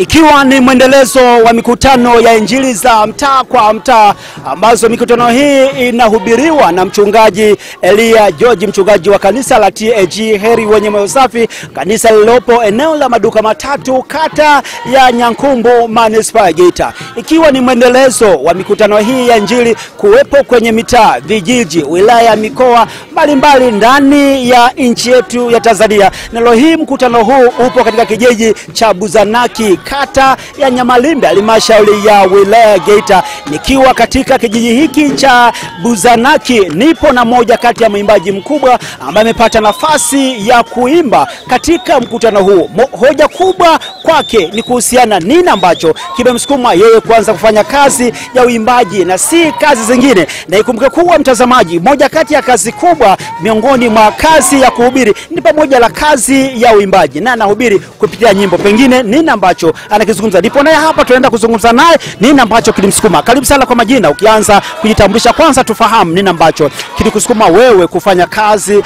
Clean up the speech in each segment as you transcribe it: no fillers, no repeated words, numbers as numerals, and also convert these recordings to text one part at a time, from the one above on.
Ikiwa ni mwendelezo wa mikutano ya injili za mtaa kwa mtaa, ambazo mikutano hii inahubiriwa na mchungaji Elia George, mchungaji wa kanisa la TAG Heri Wenye Moyo Safi, kanisa lilopo eneo la Maduka Matatu, kata ya Nyankumbu, manispaa ya Geita. Ikiwa ni mwendelezo wa mikutano hii ya injili kuwepo kwenye mitaa, vijiji, wilaya, mikoa mbalimbali ndani ya nchi yetu ya Tanzania. Nalo hii mkutano huu upo katika kijiji cha Buzanaki, kata ya Nyamalimbe, halmashauri ya wilaya Geita. Nikiwa katika kijiji hiki cha Buzanaki, nipo na moja kati ya mwimbaji mkubwa ambaye amepata nafasi ya kuimba katika mkutano huu. Hoja kubwa kwake ni kuhusiana nini ambacho kimemsukuma yeye kuanza kufanya kazi ya uimbaji na si kazi zingine. Na ikumbuke kuwa mtazamaji, moja kati ya kazi kubwa miongoni mwa kazi ya kuhubiri ni pamoja na kazi ya uimbaji, na anahubiri kupitia nyimbo. Pengine nini ambacho anakizungumza, ndipo naye hapa tunaenda kuzungumza naye nini ambacho kilimsukuma. Karibu sana. Kwa majina, ukianza kujitambulisha kwanza tufahamu nini ambacho kilikusukuma wewe kufanya kazi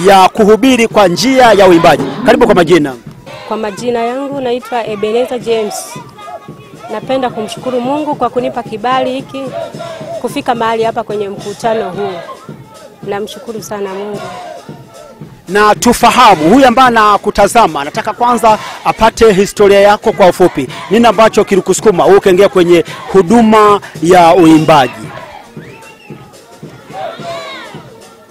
ya kuhubiri kwa njia ya uimbaji. Karibu kwa majina. Kwa majina yangu naitwa Ebeneza James. Napenda kumshukuru Mungu kwa kunipa kibali hiki kufika mahali hapa kwenye mkutano huu. Namshukuru sana Mungu. Na tufahamu, huyu ambaye anakutazama anataka kwanza apate historia yako kwa ufupi. Nini ambacho kilikusukuma wewe ukaingia kwenye huduma ya uimbaji?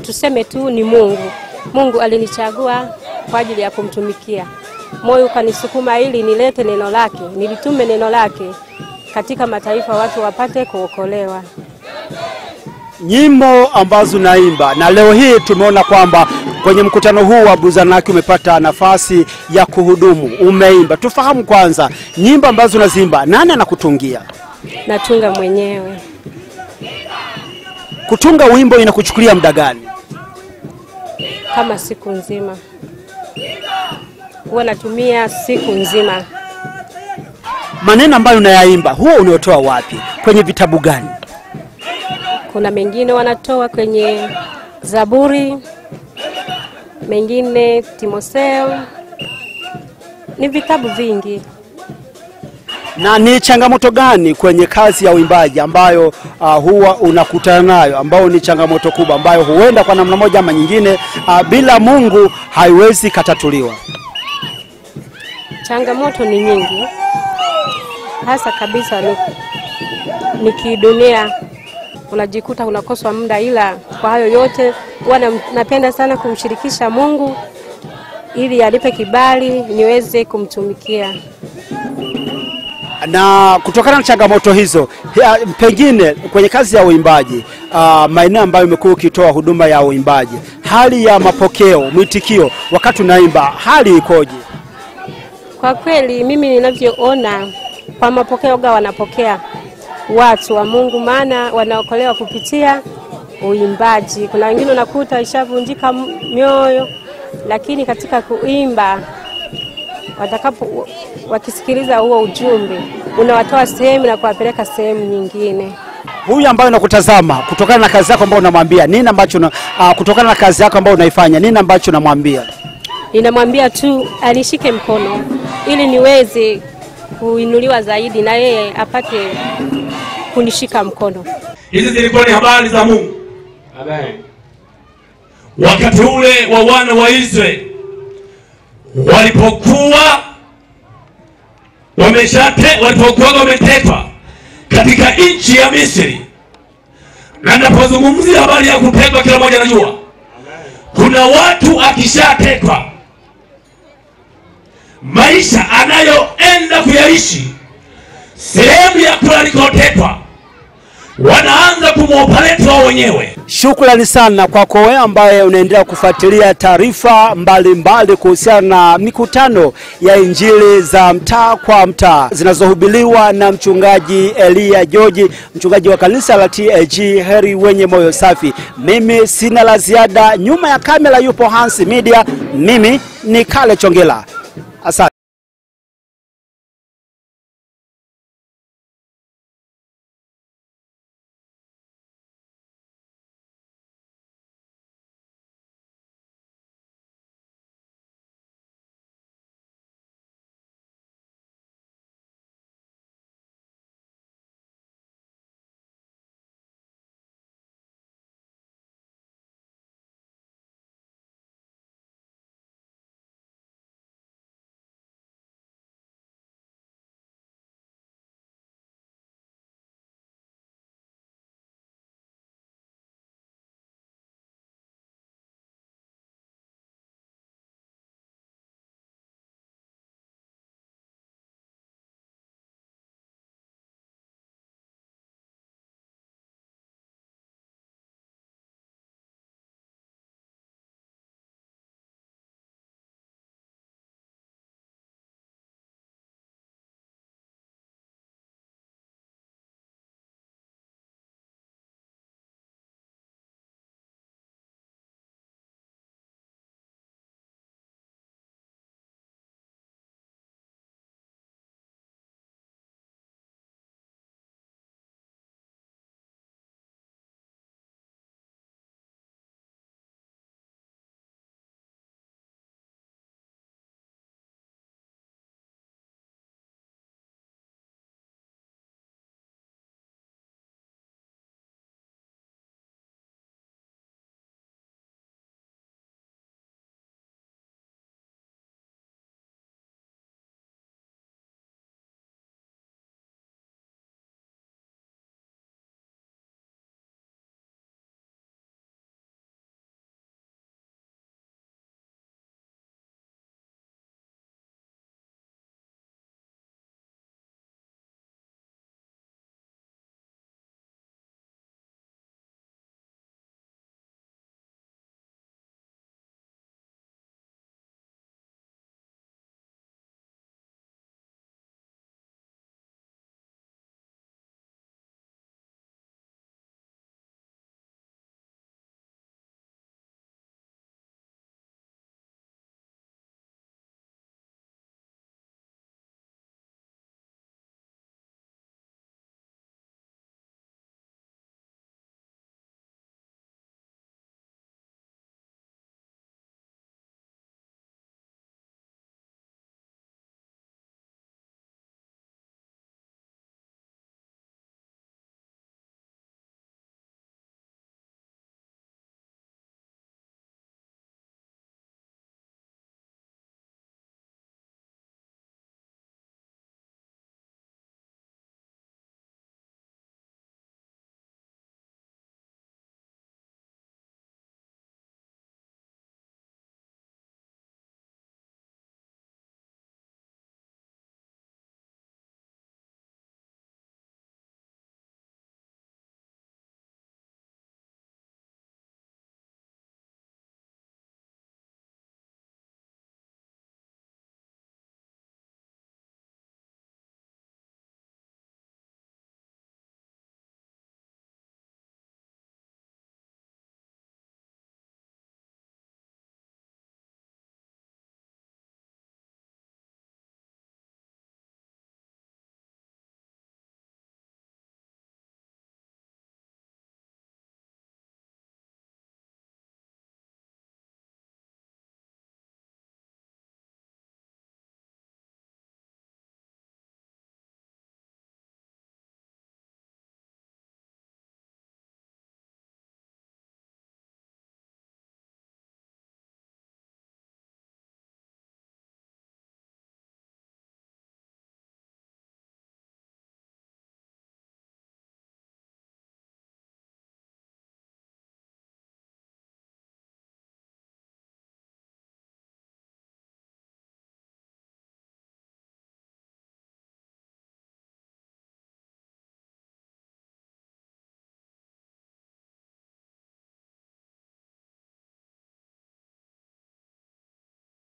Tuseme tu ni Mungu. Mungu alinichagua kwa ajili ya kumtumikia. Moyo ukanisukuma ili nilete neno lake, nilitume neno lake katika mataifa, watu wapate kuokolewa. Nyimbo ambazo naimba, na leo hii tumeona kwamba kwenye mkutano huu wa Buzanaki umepata nafasi ya kuhudumu, umeimba. Tufahamu kwanza, nyimbo ambazo unazimba nani anakutungia? Natunga mwenyewe. Kutunga wimbo inakuchukulia muda gani? Kama siku nzima. Huwa natumia siku nzima. Maneno ambayo unayaimba huwa unayotoa wapi? Kwenye vitabu gani? Kuna mengine wanatoa kwenye Zaburi, mengine Timotheo. Ni vitabu vingi. Na ni changamoto gani kwenye kazi ya uimbaji ambayo huwa unakutana nayo, ambao ni changamoto kubwa ambayo huenda kwa namna moja ama nyingine bila Mungu haiwezi katatuliwa? Changamoto ni nyingi. Hasa kabisa ni kidunia. Unajikuta unakoswa muda, ila kwa hayo yote napenda sana kumshirikisha Mungu ili alipe kibali niweze kumtumikia. Na kutokana na changamoto hizo, pengine kwenye kazi ya uimbaji, maeneo ambayo umekuwa ukitoa huduma ya uimbaji, hali ya mapokeo, mwitikio wakati unaimba, hali ikoje? Kwa kweli mimi ninavyoona, kwa mapokeo wanapokea watu wa Mungu, maana wanaokolewa kupitia uimbaji. Kuna wengine unakuta ishavunjika mioyo, lakini katika kuimba wakisikiliza huo ujumbe unawatoa sehemu na kuwapeleka sehemu nyingine. Huyu ambaye unakutazama, kutokana na kazi yako ambayo unamwambia nini ambacho kutokana na kazi yako ambayo unaifanya, nini ambacho unamwambia? Ninamwambia tu anishike mkono ili niweze kuinuliwa zaidi na yeye apate kunishika mkono. Hizi zilikuwa ni habari za Mungu. Amen. Wakati ule wa wana wa Israeli walipokuwa wametekwa katika nchi ya Misri. Na ninapozungumzia habari ya kutekwa, kila mmoja anajua kuna watu akishatekwa, maisha anayoenda kuyaishi sehemu ya kule alikotekwa wanaanza kumoperate wao wenyewe. Shukrani sana kwako wewe ambaye unaendelea kufuatilia taarifa mbalimbali kuhusiana na mikutano ya injili za mtaa kwa mtaa zinazohubiriwa na mchungaji Elia George, mchungaji wa kanisa la TAG Heri Wenye Moyo Safi. Mimi sina la ziada. Nyuma ya kamera yupo Hans Media. Mimi ni Kale Chongela.